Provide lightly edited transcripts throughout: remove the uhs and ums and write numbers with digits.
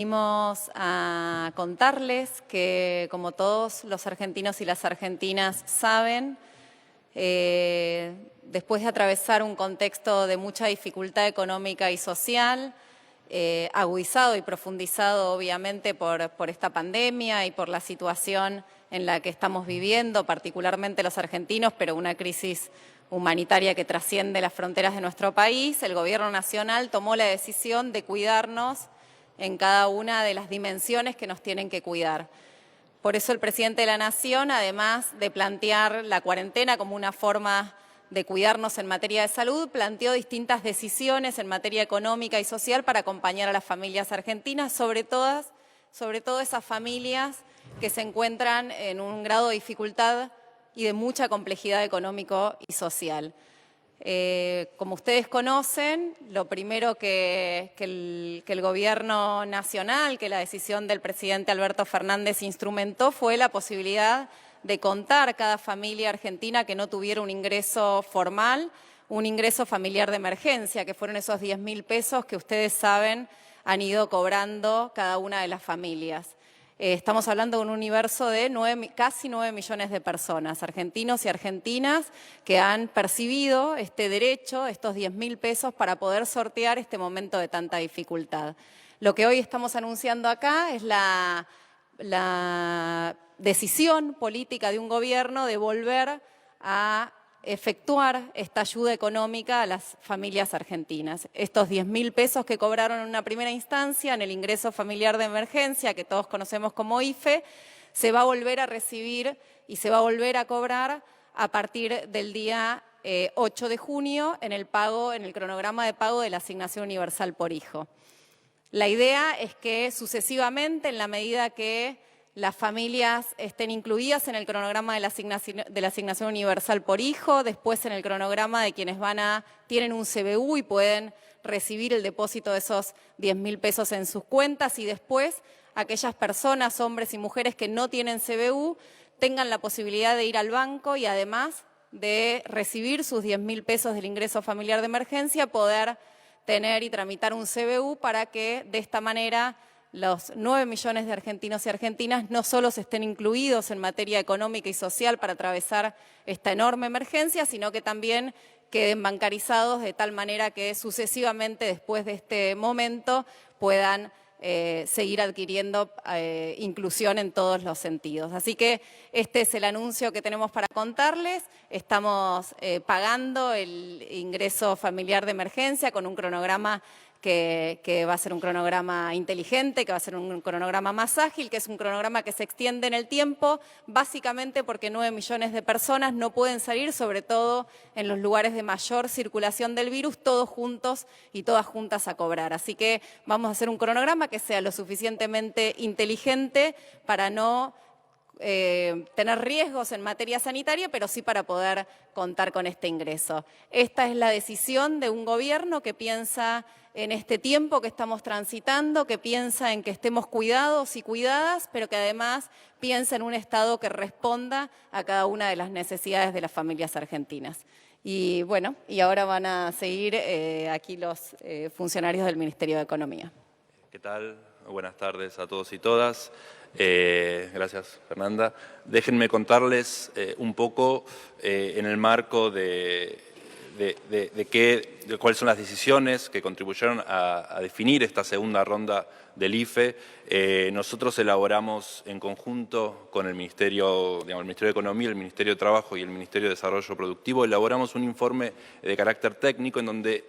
Venimos a contarles que, como todos los argentinos y las argentinas saben, después de atravesar un contexto de mucha dificultad económica y social, agudizado y profundizado obviamente por esta pandemia y por la situación en la que estamos viviendo, particularmente los argentinos, pero una crisis humanitaria que trasciende las fronteras de nuestro país, el Gobierno Nacional tomó la decisión de cuidarnos en cada una de las dimensiones que nos tienen que cuidar. Por eso el presidente de la Nación, además de plantear la cuarentena como una forma de cuidarnos en materia de salud, planteó distintas decisiones en materia económica y social para acompañar a las familias argentinas, sobre todo esas familias que se encuentran en un grado de dificultad y de mucha complejidad económico y social. Como ustedes conocen, lo primero que el Gobierno Nacional, que la decisión del presidente Alberto Fernández instrumentó, fue la posibilidad de contar cada familia argentina que no tuviera un ingreso formal, un ingreso familiar de emergencia, que fueron esos 10.000 pesos que ustedes saben han ido cobrando cada una de las familias. Estamos hablando de un universo de casi 9 millones de personas, argentinos y argentinas, que han percibido este derecho, estos 10.000 pesos, para poder sortear este momento de tanta dificultad. Lo que hoy estamos anunciando acá es la decisión política de un gobierno de volver a efectuar esta ayuda económica a las familias argentinas. Estos 10.000 pesos que cobraron en una primera instancia en el ingreso familiar de emergencia, que todos conocemos como IFE, se va a volver a recibir y se va a volver a cobrar a partir del día 8 de junio en el cronograma de pago de la Asignación Universal por Hijo. La idea es que sucesivamente, en la medida que las familias estén incluidas en el cronograma de la Asignación Universal por Hijo, después en el cronograma de quienes tienen un CBU y pueden recibir el depósito de esos 10.000 pesos en sus cuentas, y después aquellas personas, hombres y mujeres que no tienen CBU, tengan la posibilidad de ir al banco y, además de recibir sus 10.000 pesos del ingreso familiar de emergencia, poder tener y tramitar un CBU para que de esta manera los 9 millones de argentinos y argentinas no solo se estén incluidos en materia económica y social para atravesar esta enorme emergencia, sino que también queden bancarizados de tal manera que sucesivamente después de este momento puedan seguir adquiriendo inclusión en todos los sentidos. Así que este es el anuncio que tenemos para contarles. Estamos pagando el ingreso familiar de emergencia con un cronograma que va a ser un cronograma inteligente, que va a ser un cronograma más ágil, que es un cronograma que se extiende en el tiempo, básicamente porque 9 millones de personas no pueden salir, sobre todo en los lugares de mayor circulación del virus, todos juntos y todas juntas a cobrar. Así que vamos a hacer un cronograma que sea lo suficientemente inteligente para no tener riesgos en materia sanitaria, pero sí para poder contar con este ingreso. Esta es la decisión de un gobierno que piensa en este tiempo que estamos transitando, que piensa en que estemos cuidados y cuidadas, pero que además piensa en un Estado que responda a cada una de las necesidades de las familias argentinas. Y bueno, y ahora van a seguir aquí los funcionarios del Ministerio de Economía. ¿Qué tal? Buenas tardes a todos y todas. Gracias, Fernanda. Déjenme contarles un poco en el marco de cuáles son las decisiones que contribuyeron a definir esta segunda ronda del IFE. Nosotros elaboramos en conjunto con el Ministerio de Economía, el Ministerio de Trabajo y el Ministerio de Desarrollo Productivo, elaboramos un informe de carácter técnico en donde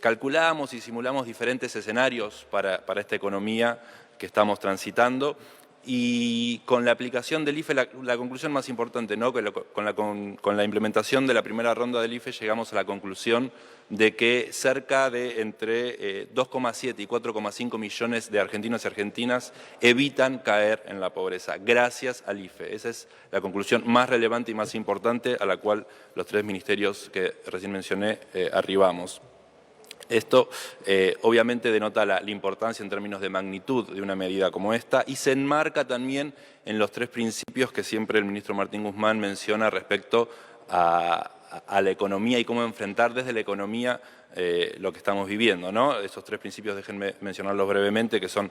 calculamos y simulamos diferentes escenarios para esta economía que estamos transitando, y con la aplicación del IFE, la conclusión más importante, ¿no? Con la implementación de la primera ronda del IFE llegamos a la conclusión de que cerca de entre 2,7 y 4,5 millones de argentinos y argentinas evitan caer en la pobreza gracias al IFE. Esa es la conclusión más relevante y más importante a la cual los tres ministerios que recién mencioné arribamos. Esto obviamente denota la importancia en términos de magnitud de una medida como esta, y se enmarca también en los tres principios que siempre el ministro Martín Guzmán menciona respecto a la economía y cómo enfrentar desde la economía lo que estamos viviendo, ¿no? Esos tres principios, déjenme mencionarlos brevemente, que son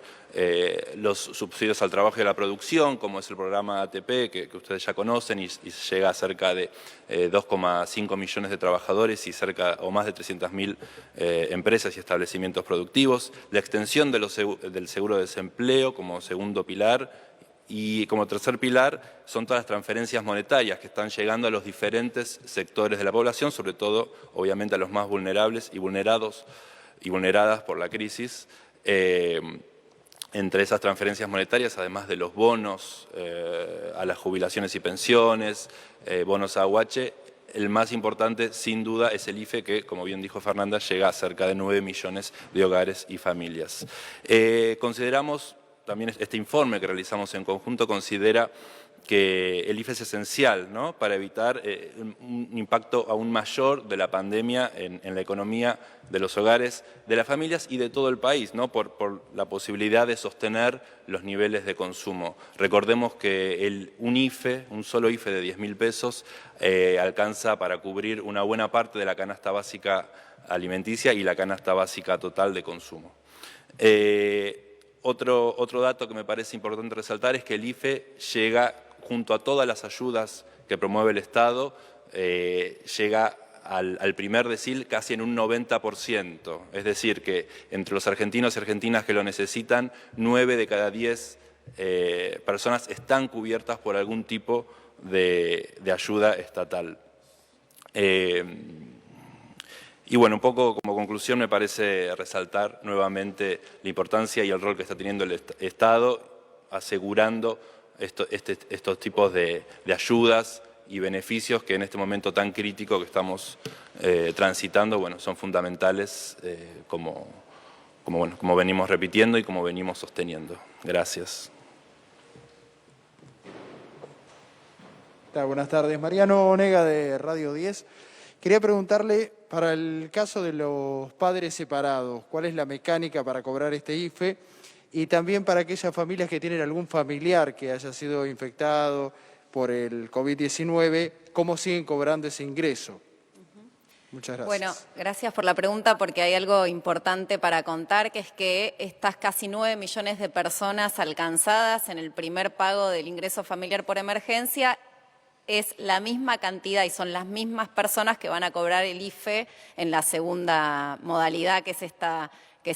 los subsidios al trabajo y a la producción, como es el programa ATP, que ustedes ya conocen, y llega a cerca de 2,5 millones de trabajadores y cerca o más de 300.000 empresas y establecimientos productivos, la extensión del seguro de desempleo como segundo pilar, y como tercer pilar son todas las transferencias monetarias que están llegando a los diferentes sectores de la población, sobre todo, obviamente, a los más vulnerables y vulnerados y vulneradas por la crisis. Entre esas transferencias monetarias, además de los bonos a las jubilaciones y pensiones, bonos a AUH, el más importante, sin duda, es el IFE, que, como bien dijo Fernanda, llega a cerca de 9 millones de hogares y familias. Consideramos, también este informe que realizamos en conjunto considera que el IFE es esencial, ¿no?, para evitar un impacto aún mayor de la pandemia en la economía de los hogares, de las familias y de todo el país, ¿no?, por la posibilidad de sostener los niveles de consumo. Recordemos que un solo IFE de 10.000 pesos alcanza para cubrir una buena parte de la canasta básica alimenticia y la canasta básica total de consumo. Otro dato que me parece importante resaltar es que el IFE llega, junto a todas las ayudas que promueve el Estado, llega al primer decil casi en un 90%. Es decir, que entre los argentinos y argentinas que lo necesitan, 9 de cada 10 personas están cubiertas por algún tipo de ayuda estatal. Y bueno, un poco como conclusión me parece resaltar nuevamente la importancia y el rol que está teniendo el Estado, asegurando estos tipos de ayudas y beneficios que en este momento tan crítico que estamos transitando, bueno, son fundamentales como venimos repitiendo y como venimos sosteniendo. Gracias. Buenas tardes, Mariano Onega de Radio 10. Quería preguntarle, para el caso de los padres separados, ¿cuál es la mecánica para cobrar este IFE? Y también para aquellas familias que tienen algún familiar que haya sido infectado por el COVID-19, ¿cómo siguen cobrando ese ingreso? Muchas gracias. Bueno, gracias por la pregunta, porque hay algo importante para contar, que es que estas casi 9 millones de personas alcanzadas en el primer pago del ingreso familiar por emergencia es la misma cantidad y son las mismas personas que van a cobrar el IFE en la segunda modalidad, que es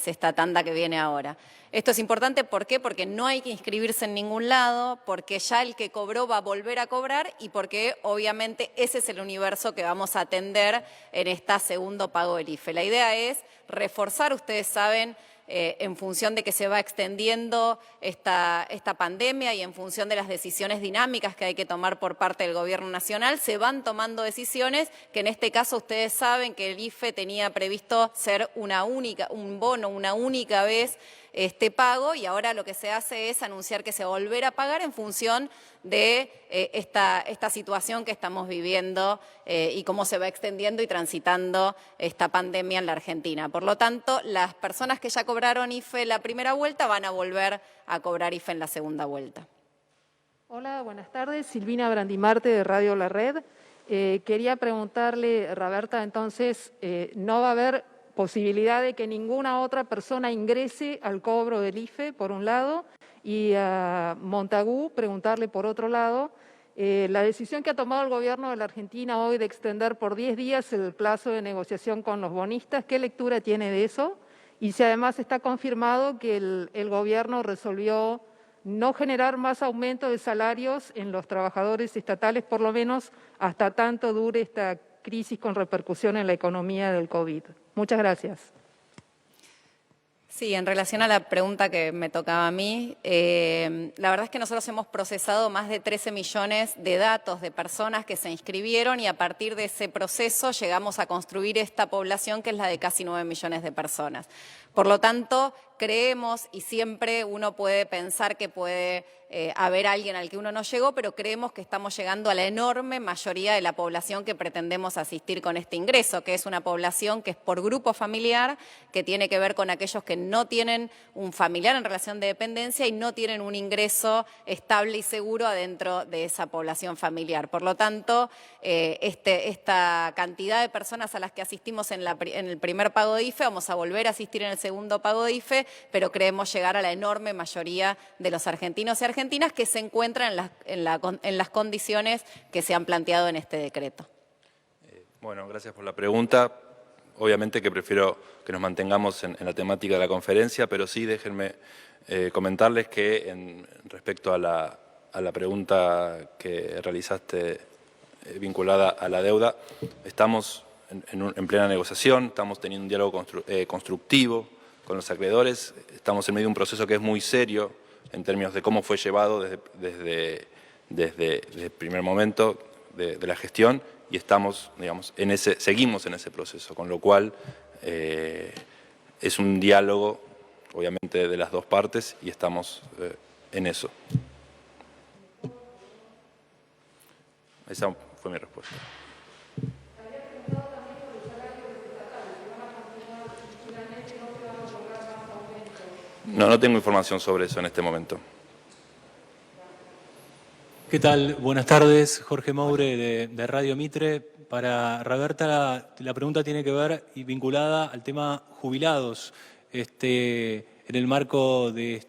esta tanda que viene ahora. Esto es importante, ¿por qué? Porque no hay que inscribirse en ningún lado, porque ya el que cobró va a volver a cobrar y porque obviamente ese es el universo que vamos a atender en este segundo pago del IFE. La idea es reforzar, ustedes saben, en función de que se va extendiendo esta pandemia y en función de las decisiones dinámicas que hay que tomar por parte del Gobierno Nacional, se van tomando decisiones que en este caso ustedes saben que el IFE tenía previsto ser un bono, una única vez este pago, y ahora lo que se hace es anunciar que se va a volver a pagar en función de esta situación que estamos viviendo y cómo se va extendiendo y transitando esta pandemia en la Argentina. Por lo tanto, las personas que ya cobraron IFE la primera vuelta van a volver a cobrar IFE en la segunda vuelta. Hola, buenas tardes. Silvina Brandimarte de Radio La Red. Quería preguntarle, Roberta, entonces, ¿no va a haber posibilidad de que ninguna otra persona ingrese al cobro del IFE, por un lado? Y a Montagu, preguntarle por otro lado, la decisión que ha tomado el Gobierno de la Argentina hoy de extender por 10 días el plazo de negociación con los bonistas, ¿qué lectura tiene de eso? Y si además está confirmado que el Gobierno resolvió no generar más aumento de salarios en los trabajadores estatales, por lo menos hasta tanto dure esta crisis con repercusión en la economía del COVID. Muchas gracias. Sí, en relación a la pregunta que me tocaba a mí, la verdad es que nosotros hemos procesado más de 13 millones de datos de personas que se inscribieron y a partir de ese proceso llegamos a construir esta población que es la de casi 9 millones de personas. Por lo tanto, creemos, y siempre uno puede pensar que puede haber alguien al que uno no llegó, pero creemos que estamos llegando a la enorme mayoría de la población que pretendemos asistir con este ingreso, que es una población que es por grupo familiar, que tiene que ver con aquellos que no tienen un familiar en relación de dependencia y no tienen un ingreso estable y seguro adentro de esa población familiar. Por lo tanto, esta cantidad de personas a las que asistimos en el primer pago de IFE, vamos a volver a asistir en el segundo pago de IFE, pero creemos llegar a la enorme mayoría de los argentinos y argentinas que se encuentran en las condiciones que se han planteado en este decreto. Bueno, gracias por la pregunta. Obviamente que prefiero que nos mantengamos en la temática de la conferencia, pero sí déjenme comentarles que respecto a la pregunta que realizaste vinculada a la deuda, estamos en plena negociación, estamos teniendo un diálogo constructivo con los acreedores, estamos en medio de un proceso que es muy serio en términos de cómo fue llevado desde el primer momento de la gestión y estamos, digamos, seguimos en ese proceso, con lo cual es un diálogo, obviamente, de las dos partes y estamos en eso. Esa fue mi respuesta. No tengo información sobre eso en este momento. ¿Qué tal? Buenas tardes, Jorge Moure de Radio Mitre. Para Roberta la pregunta tiene que ver y vinculada al tema jubilados. En el marco de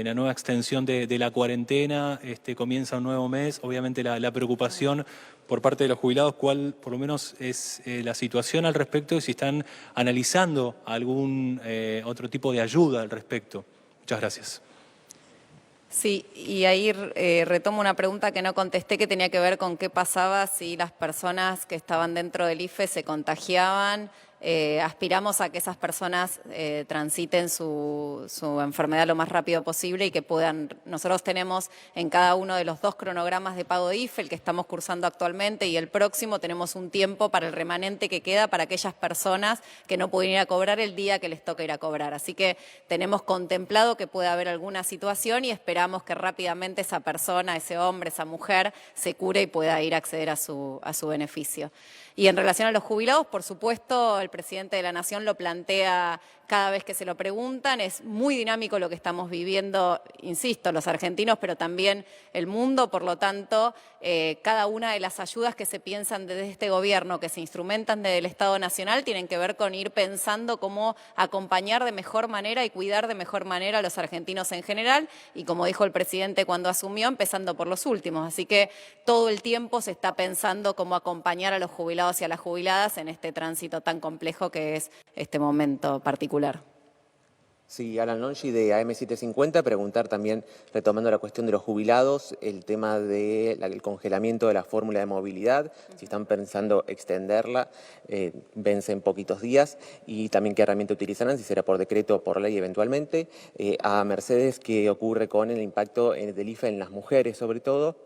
la nueva extensión de la cuarentena, comienza un nuevo mes. Obviamente la preocupación por parte de los jubilados, ¿cuál por lo menos es la situación al respecto y si están analizando algún otro tipo de ayuda al respecto? Muchas gracias. Sí, y ahí retomo una pregunta que no contesté, que tenía que ver con qué pasaba si las personas que estaban dentro del IFE se contagiaban. Aspiramos a que esas personas transiten su enfermedad lo más rápido posible y que puedan. Nosotros tenemos en cada uno de los 2 cronogramas de pago de IFE, el que estamos cursando actualmente y el próximo, tenemos un tiempo para el remanente que queda para aquellas personas que no pueden ir a cobrar el día que les toca ir a cobrar. Así que tenemos contemplado que pueda haber alguna situación y esperamos que rápidamente esa persona, ese hombre, esa mujer, se cure y pueda ir a acceder a su beneficio. Y en relación a los jubilados, por supuesto, el presidente de la Nación lo plantea cada vez que se lo preguntan. Es muy dinámico lo que estamos viviendo, insisto, los argentinos, pero también el mundo. Por lo tanto, cada una de las ayudas que se piensan desde este gobierno, que se instrumentan desde el Estado Nacional, tienen que ver con ir pensando cómo acompañar de mejor manera y cuidar de mejor manera a los argentinos en general. Y como dijo el presidente cuando asumió, empezando por los últimos. Así que todo el tiempo se está pensando cómo acompañar a los jubilados y a las jubiladas en este tránsito tan complejo que es este momento particular. Sí, Alan Longi de AM750, preguntar también, retomando la cuestión de los jubilados, el tema del congelamiento de la fórmula de movilidad, si están pensando extenderla, vence en poquitos días, y también qué herramienta utilizarán, si será por decreto o por ley eventualmente. A Mercedes, qué ocurre con el impacto del IFE en las mujeres sobre todo,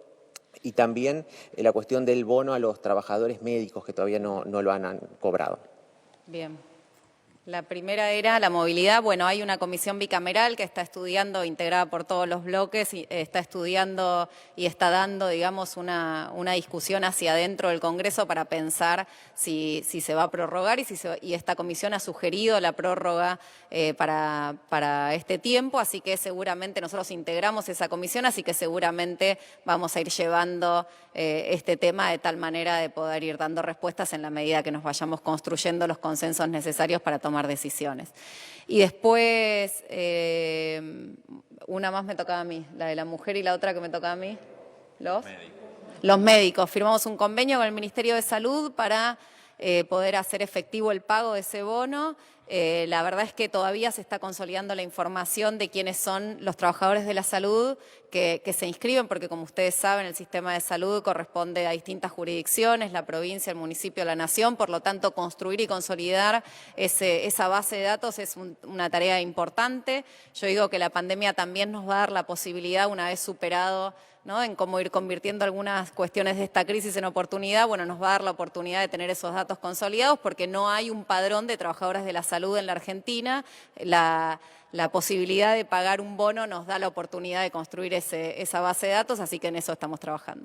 y también la cuestión del bono a los trabajadores médicos que todavía no lo han cobrado. Bien. La primera era la movilidad. Bueno, hay una comisión bicameral que está estudiando, integrada por todos los bloques, y está estudiando y está dando, digamos, una discusión hacia adentro del Congreso para pensar si se va a prorrogar y esta comisión ha sugerido la prórroga para este tiempo, así que seguramente nosotros integramos esa comisión, así que seguramente vamos a ir llevando este tema de tal manera de poder ir dando respuestas en la medida que nos vayamos construyendo los consensos necesarios para tomar decisiones. Y después, una más me tocaba a mí, la de la mujer, y la otra que me tocaba a mí, los médicos. Firmamos un convenio con el Ministerio de Salud para poder hacer efectivo el pago de ese bono. La verdad es que todavía se está consolidando la información de quiénes son los trabajadores de la salud que se inscriben, porque como ustedes saben, el sistema de salud corresponde a distintas jurisdicciones, la provincia, el municipio, la nación. Por lo tanto, construir y consolidar esa base de datos es una tarea importante. Yo digo que la pandemia también nos va a dar la posibilidad, una vez superado ¿no?, en cómo ir convirtiendo algunas cuestiones de esta crisis en oportunidad, bueno, nos va a dar la oportunidad de tener esos datos consolidados porque no hay un padrón de trabajadoras de la salud en la Argentina. La posibilidad de pagar un bono nos da la oportunidad de construir esa base de datos, así que en eso estamos trabajando.